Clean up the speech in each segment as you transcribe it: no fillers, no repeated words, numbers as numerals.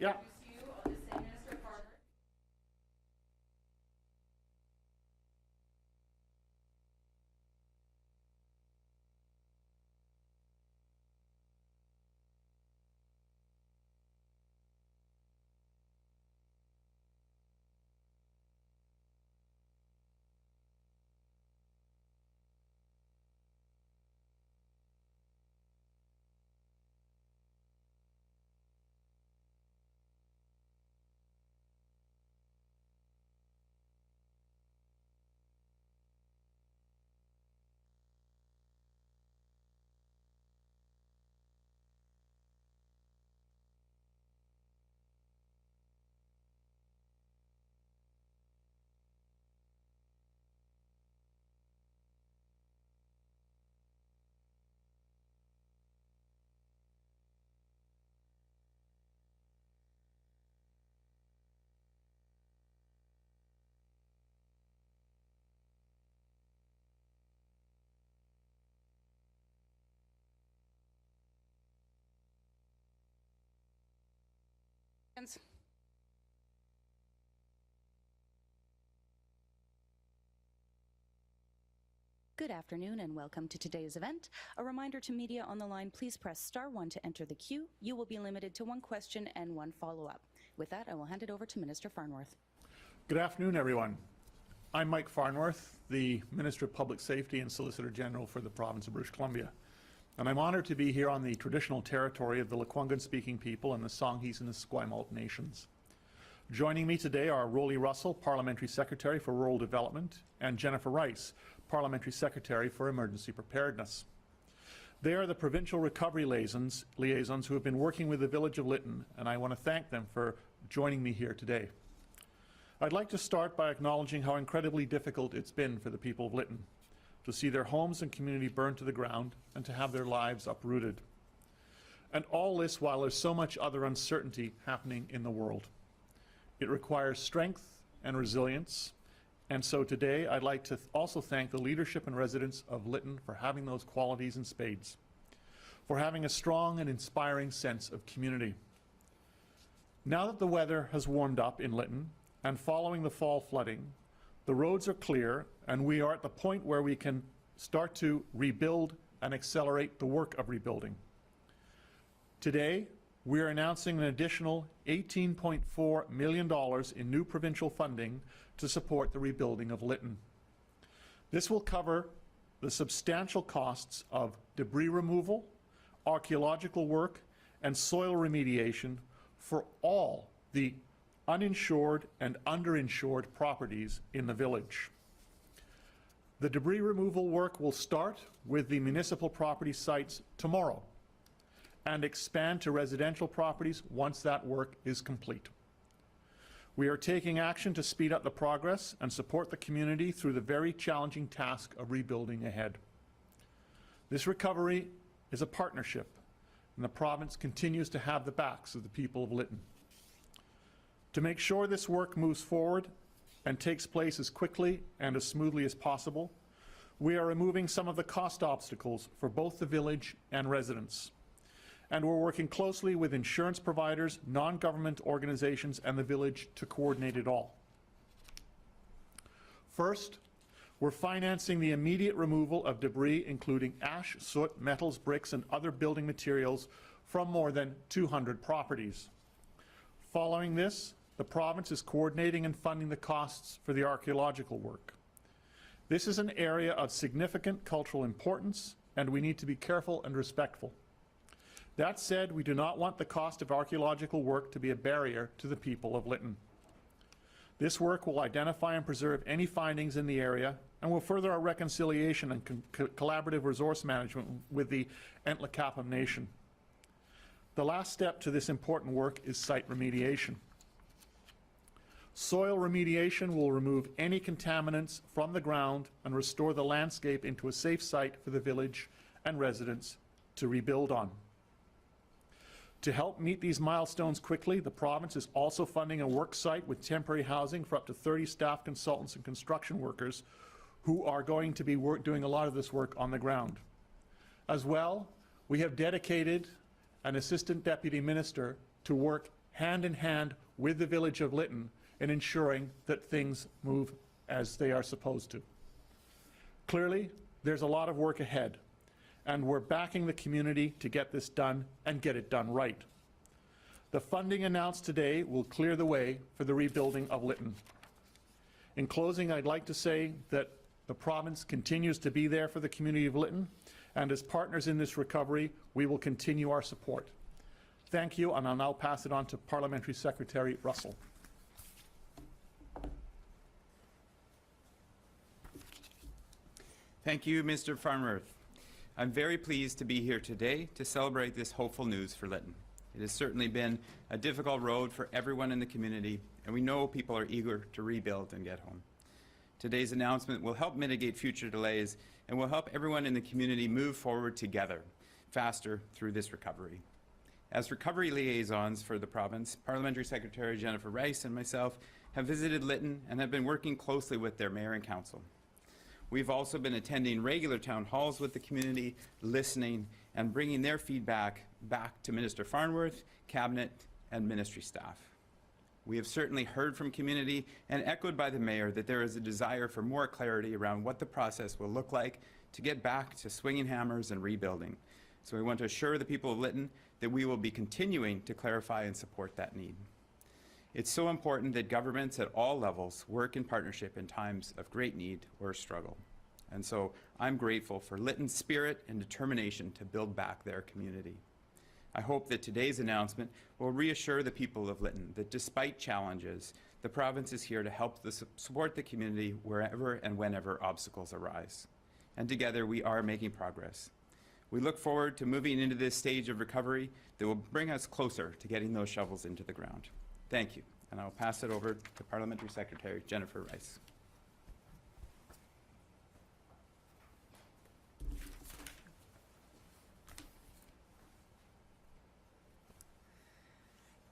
Yeah. introduce you, I'll just say Minister Farnworth. Good afternoon and welcome to today's event. A reminder to media on the line, please press *1 to enter the queue. You will be limited to one question and one follow-up. With that, I will hand it over to Minister Farnworth. Good afternoon, everyone. I'm Mike Farnworth, the Minister of Public Safety and Solicitor General for the province of British Columbia. And I'm honored to be here on the traditional territory of the Lekwungen-speaking people and the Songhees and the Esquimalt nations. Joining me today are Rolly Russell, Parliamentary Secretary for Rural Development, and Jennifer Rice, Parliamentary Secretary for Emergency Preparedness. They are the provincial recovery liaisons who have been working with the village of Lytton, and I want to thank them for joining me here today. I'd like to start by acknowledging how incredibly difficult it's been for the people of Lytton to see their homes and community burned to the ground and to have their lives uprooted. And all this while there's so much other uncertainty happening in the world. It requires strength and resilience, and so today I'd like to also thank the leadership and residents of Lytton for having those qualities in spades, for having a strong and inspiring sense of community. Now that the weather has warmed up in Lytton, and following the fall flooding, the roads are clear and we are at the point where we can start to rebuild and accelerate the work of rebuilding. Today, we are announcing an additional $18.4 million in new provincial funding to support the rebuilding of Lytton. This will cover the substantial costs of debris removal, archaeological work, and soil remediation for all the uninsured and underinsured properties in the village. The debris removal work will start with the municipal property sites tomorrow and expand to residential properties once that work is complete. We are taking action to speed up the progress and support the community through the very challenging task of rebuilding ahead. This recovery is a partnership, and the province continues to have the backs of the people of Lytton. To make sure this work moves forward and takes place as quickly and as smoothly as possible, we are removing some of the cost obstacles for both the village and residents. And we're working closely with insurance providers, non-government organizations, and the village to coordinate it all. First, we're financing the immediate removal of debris, including ash, soot, metals, bricks, and other building materials from more than 200 properties. Following this, the province is coordinating and funding the costs for the archaeological work. This is an area of significant cultural importance, and we need to be careful and respectful. That said, we do not want the cost of archaeological work to be a barrier to the people of Lytton. This work will identify and preserve any findings in the area and will further our reconciliation and collaborative resource management with the Ntlaka'pam Nation. The last step to this important work is site remediation. Soil remediation will remove any contaminants from the ground and restore the landscape into a safe site for the village and residents to rebuild on. To help meet these milestones quickly, the province is also funding a work site with temporary housing for up to 30 staff consultants and construction workers who are going to be doing a lot of this work on the ground. As well, we have dedicated an assistant deputy minister to work hand in hand with the village of Lytton in ensuring that things move as they are supposed to. Clearly, there's a lot of work ahead, and we're backing the community to get this done and get it done right. The funding announced today will clear the way for the rebuilding of Lytton. In closing, I'd like to say that the province continues to be there for the community of Lytton, and as partners in this recovery, we will continue our support. Thank you, and I'll now pass it on to Parliamentary Secretary Russell. Thank you, Mr. Farnworth. I'm very pleased to be here today to celebrate this hopeful news for Lytton. It has certainly been a difficult road for everyone in the community, and we know people are eager to rebuild and get home. Today's announcement will help mitigate future delays and will help everyone in the community move forward together, faster through this recovery. As recovery liaisons for the province, Parliamentary Secretary Jennifer Rice and myself have visited Lytton and have been working closely with their mayor and council. We've also been attending regular town halls with the community, listening and bringing their feedback back to Minister Farnworth, Cabinet and Ministry staff. We have certainly heard from community and echoed by the mayor that there is a desire for more clarity around what the process will look like to get back to swinging hammers and rebuilding. So we want to assure the people of Lytton that we will be continuing to clarify and support that need. It's so important that governments at all levels work in partnership in times of great need or struggle. And so I'm grateful for Lytton's spirit and determination to build back their community. I hope that today's announcement will reassure the people of Lytton that despite challenges, the province is here to help support the community wherever and whenever obstacles arise. And together we are making progress. We look forward to moving into this stage of recovery that will bring us closer to getting those shovels into the ground. Thank you, and I'll pass it over to Parliamentary Secretary Jennifer Rice.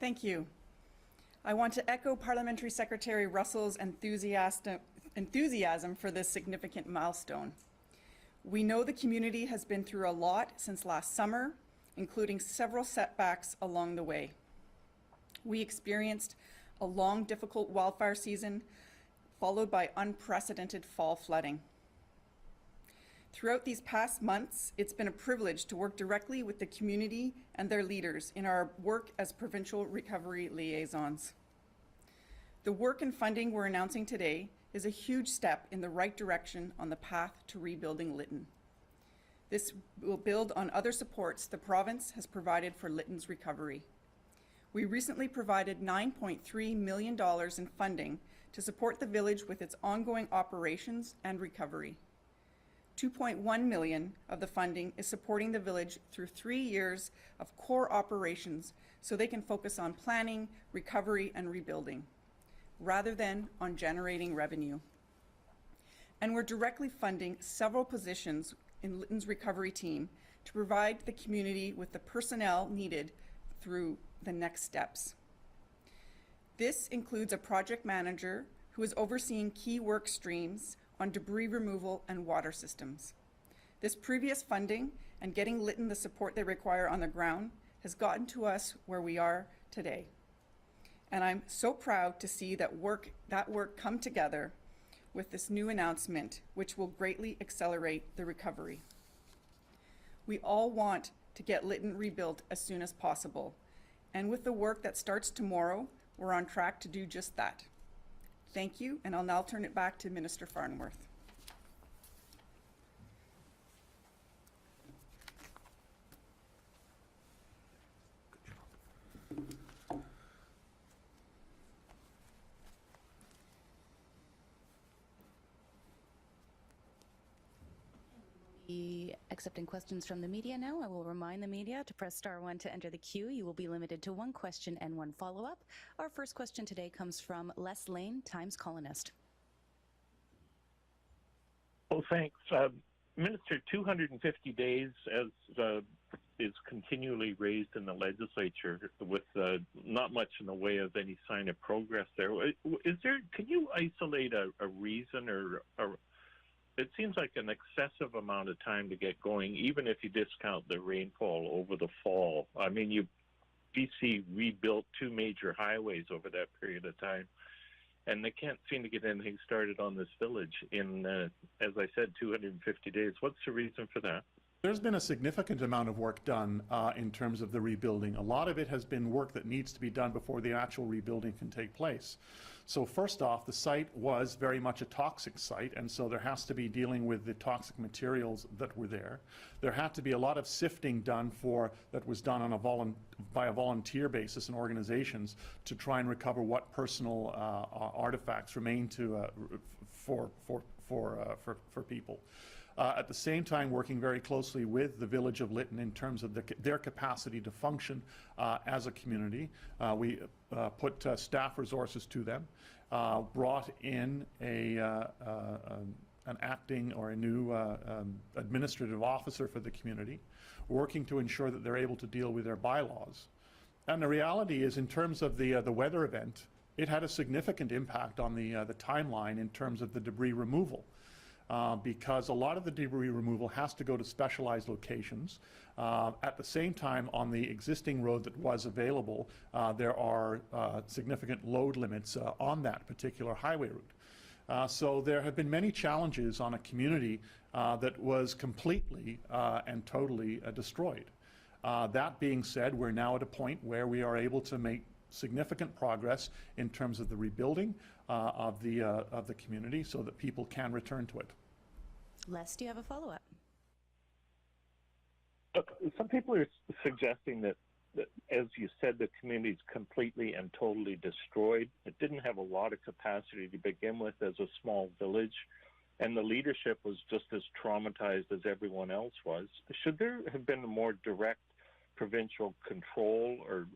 Thank you. I want to echo Parliamentary Secretary Russell's enthusiasm for this significant milestone. We know the community has been through a lot since last summer, including several setbacks along the way. We experienced a long, difficult wildfire season, followed by unprecedented fall flooding. Throughout these past months, it's been a privilege to work directly with the community and their leaders in our work as provincial recovery liaisons. The work and funding we're announcing today is a huge step in the right direction on the path to rebuilding Lytton. This will build on other supports the province has provided for Lytton's recovery. We recently provided $9.3 million in funding to support the village with its ongoing operations and recovery. $2.1 million of the funding is supporting the village through 3 years of core operations so they can focus on planning, recovery, and rebuilding, rather than on generating revenue. And we're directly funding several positions in Lytton's recovery team to provide the community with the personnel needed through the next steps. This includes a project manager who is overseeing key work streams on debris removal and water systems. This previous funding and getting Lytton the support they require on the ground has gotten to us where we are today. And I'm so proud to see that work come together with this new announcement, which will greatly accelerate the recovery. We all want to get Lytton rebuilt as soon as possible. And with the work that starts tomorrow, we're on track to do just that. Thank you, and I'll now turn it back to Minister Farnworth. Be accepting questions from the media now. I will remind the media to press *1 to enter the queue. You will be limited to 1 question and 1 follow-up. Our first question today comes from Les Lane, Times Colonist. Oh, thanks. Minister, 250 days is continually raised in the legislature with not much in the way of any sign of progress there. Can you isolate a reason or it seems like an excessive amount of time to get going, even if you discount the rainfall over the fall. I mean, BC rebuilt 2 major highways over that period of time, and they can't seem to get anything started on this village in, as I said, 250 days. What's the reason for that? There's been a significant amount of work done in terms of the rebuilding. A lot of it has been work that needs to be done before the actual rebuilding can take place. So first off, the site was very much a toxic site, and so there has to be dealing with the toxic materials that were there. There had to be a lot of sifting done that was done on by a volunteer basis in organizations to try and recover what personal artifacts remain for people. At the same time, working very closely with the village of Lytton in terms of their capacity to function as a community. We put staff resources to them, brought in an acting or a new administrative officer for the community, working to ensure that they're able to deal with their bylaws. And the reality is, in terms of the weather event, it had a significant impact on the timeline in terms of the debris removal. Because a lot of the debris removal has to go to specialized locations. At the same time, on the existing road that was available, there are significant load limits on that particular highway route. So there have been many challenges on a community that was completely and totally destroyed. That being said, we're now at a point where we are able to make significant progress in terms of the rebuilding of the community so that people can return to it. Les, do you have a follow-up? Look, some people are suggesting that, as you said, the community is completely and totally destroyed. It didn't have a lot of capacity to begin with as a small village, and the leadership was just as traumatized as everyone else was. Should there have been a more direct provincial control or,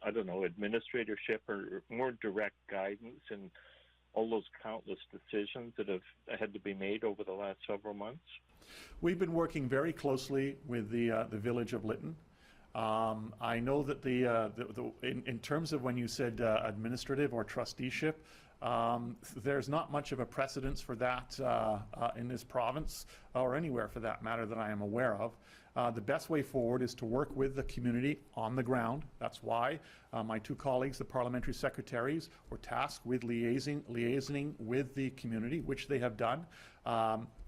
I don't know, administratorship or more direct guidance in all those countless decisions that have had to be made over the last several months? We've been working very closely with the village of Lytton. I know that in terms of when you said administrative or trusteeship, there's not much of a precedence for that in this province or anywhere for that matter that I am aware of. The best way forward is to work with the community on the ground. That's why my 2 colleagues, the parliamentary secretaries, were tasked with liaisoning with the community, which they have done.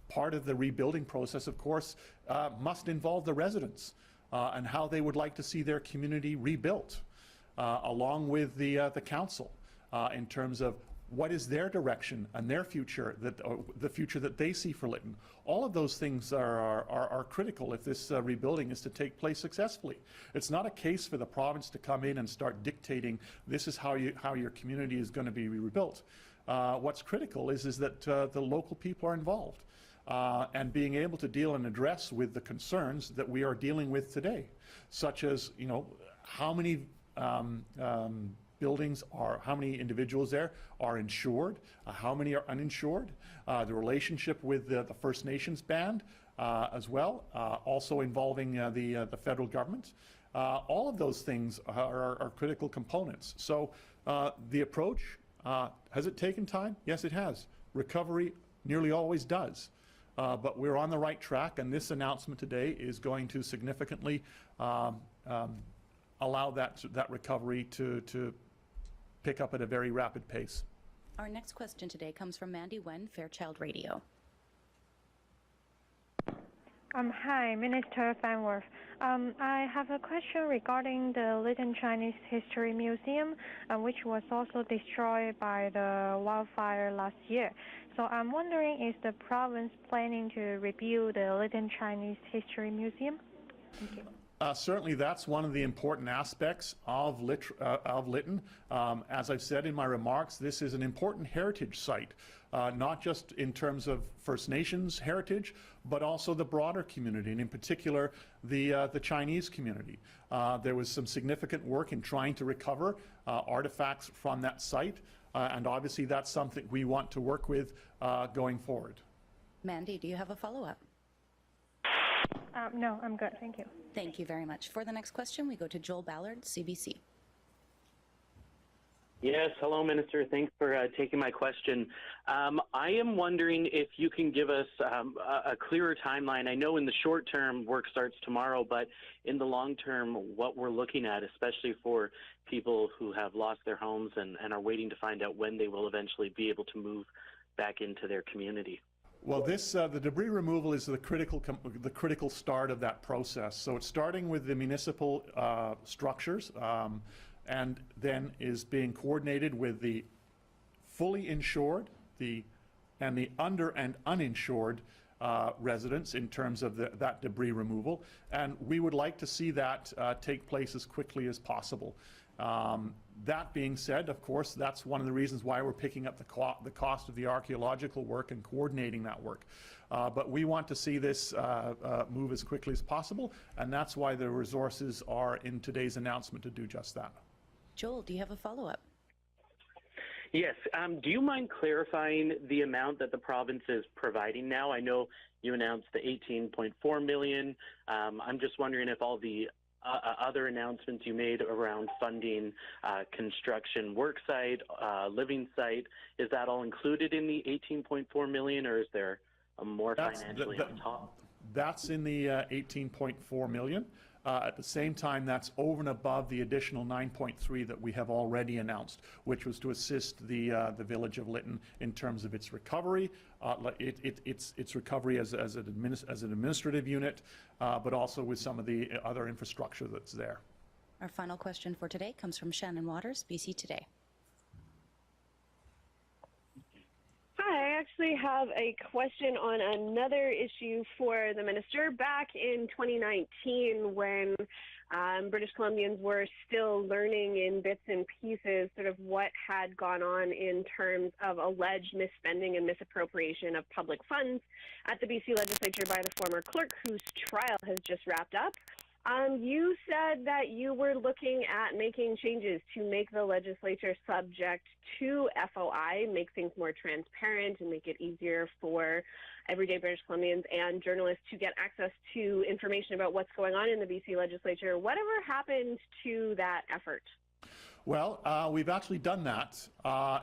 Part of the rebuilding process, of course, must involve the residents and how they would like to see their community rebuilt, along with the council, in terms of what is their direction and their future, the future that they see for Lytton. All of those things are critical if this rebuilding is to take place successfully. It's not a case for the province to come in and start dictating this is how your community is going to be rebuilt. What's critical is that the local people are involved and being able to deal and address with the concerns that we are dealing with today, such as, you know, how many buildings how many individuals there are insured, how many are uninsured, the relationship with the First Nations band as well, also involving the federal government. All of those things are critical components. So the approach, has it taken time? Yes, it has. Recovery nearly always does. But we're on the right track, and this announcement today is going to significantly allow that recovery to pick up at a very rapid pace. Our next question today comes from Mandy Wen, Fairchild Radio. Hi, Minister Farnworth. I have a question regarding the Lytton Chinese History Museum, which was also destroyed by the wildfire last year. So I'm wondering, is the province planning to rebuild the Lytton Chinese History Museum? Thank you. Certainly, that's one of the important aspects of Lytton. As I've said in my remarks, this is an important heritage site, not just in terms of First Nations heritage, but also the broader community, and in particular, the Chinese community. There was some significant work in trying to recover artifacts from that site, and obviously that's something we want to work with going forward. Mandy, do you have a follow-up? No, I'm good. Thank you. Thank you very much. For the next question, we go to Joel Ballard, CBC. Yes, hello, Minister. Thanks for taking my question. I am wondering if you can give us a clearer timeline. I know in the short term, work starts tomorrow, but in the long term, what we're looking at, especially for people who have lost their homes and are waiting to find out when they will eventually be able to move back into their community. Well, the debris removal is the critical start of that process. So it's starting with the municipal structures, and then is being coordinated with the fully insured, and the under and uninsured residents in terms of that debris removal. And we would like to see that take place as quickly as possible. That being said, of course, that's one of the reasons why we're picking up the cost of the archaeological work and coordinating that work. But we want to see this move as quickly as possible, and that's why the resources are in today's announcement to do just that. Joel, do you have a follow-up? Yes. Do you mind clarifying the amount that the province is providing now? I know you announced the $18.4 million. I'm just wondering if all the other announcements you made around funding construction work site, living site, is that all included in the $18.4 million, or is there more financially on top? That's in the $18.4 million. At the same time, that's over and above the additional 9.3 that we have already announced, which was to assist the village of Lytton in terms of its recovery, its recovery as an administrative unit, but also with some of the other infrastructure that's there. Our final question for today comes from Shannon Waters, BC Today. Hi, I actually have a question on another issue for the minister. Back in 2019, when British Columbians were still learning in bits and pieces sort of what had gone on in terms of alleged misspending and misappropriation of public funds at the BC legislature by the former clerk, whose trial has just wrapped up, you said that you were looking at making changes to make the legislature subject to FOI, make things more transparent and make it easier for everyday British Columbians and journalists to get access to information about what's going on in the BC legislature. Whatever happened to that effort? Well, we've actually done that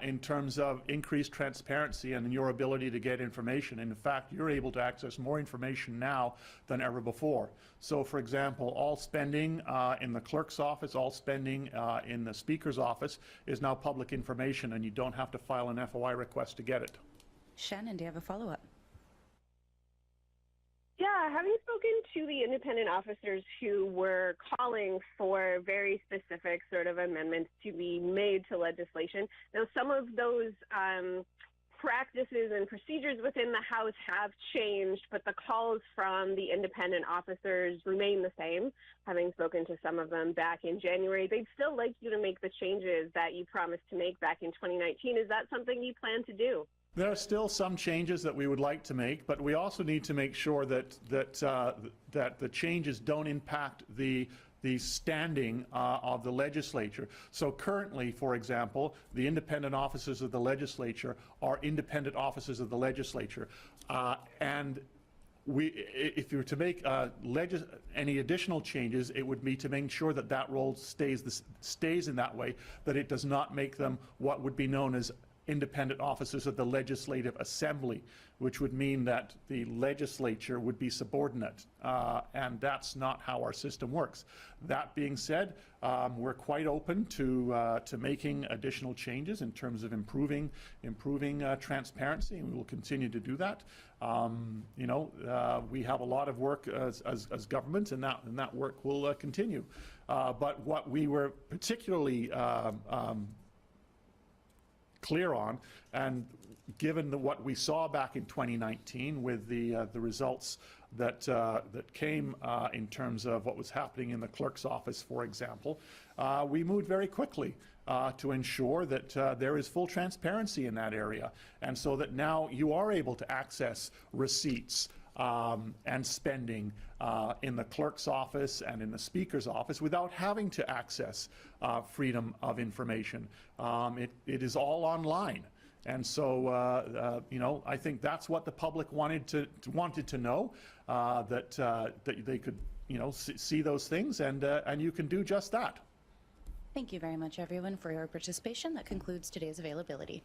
in terms of increased transparency and your ability to get information. In fact, you're able to access more information now than ever before. So, for example, all spending in the clerk's office, all spending in the speaker's office is now public information, and you don't have to file an FOI request to get it. Shannon, do you have a follow-up? Yeah, have you spoken to the independent officers who were calling for very specific sort of amendments to be made to legislation? Now, some of those practices and procedures within the House have changed, but the calls from the independent officers remain the same. Having spoken to some of them back in January, they'd still like you to make the changes that you promised to make back in 2019. Is that something you plan to do? There are still some changes that we would like to make, but we also need to make sure that the changes don't impact the standing of the legislature. So currently, for example, the independent officers of the legislature are independent officers of the legislature, and if you were to make any additional changes, it would be to make sure that that role stays in that way, that it does not make them what would be known as independent officers of the Legislative Assembly, which would mean that the legislature would be subordinate, and that's not how our system works. That being said, we're quite open to making additional changes in terms of improving transparency, and we will continue to do that. We have a lot of work as government, and that work will continue. But what we were particularly clear on, and given what we saw back in 2019 with the results that came in terms of what was happening in the clerk's office, for example, we moved very quickly to ensure that there is full transparency in that area, and so that now you are able to access receipts and spending in the clerk's office and in the speaker's office without having to access freedom of information. It is all online. And so, I think that's what the public wanted to know, that they could, see those things, and you can do just that. Thank you very much, everyone, for your participation. That concludes today's availability.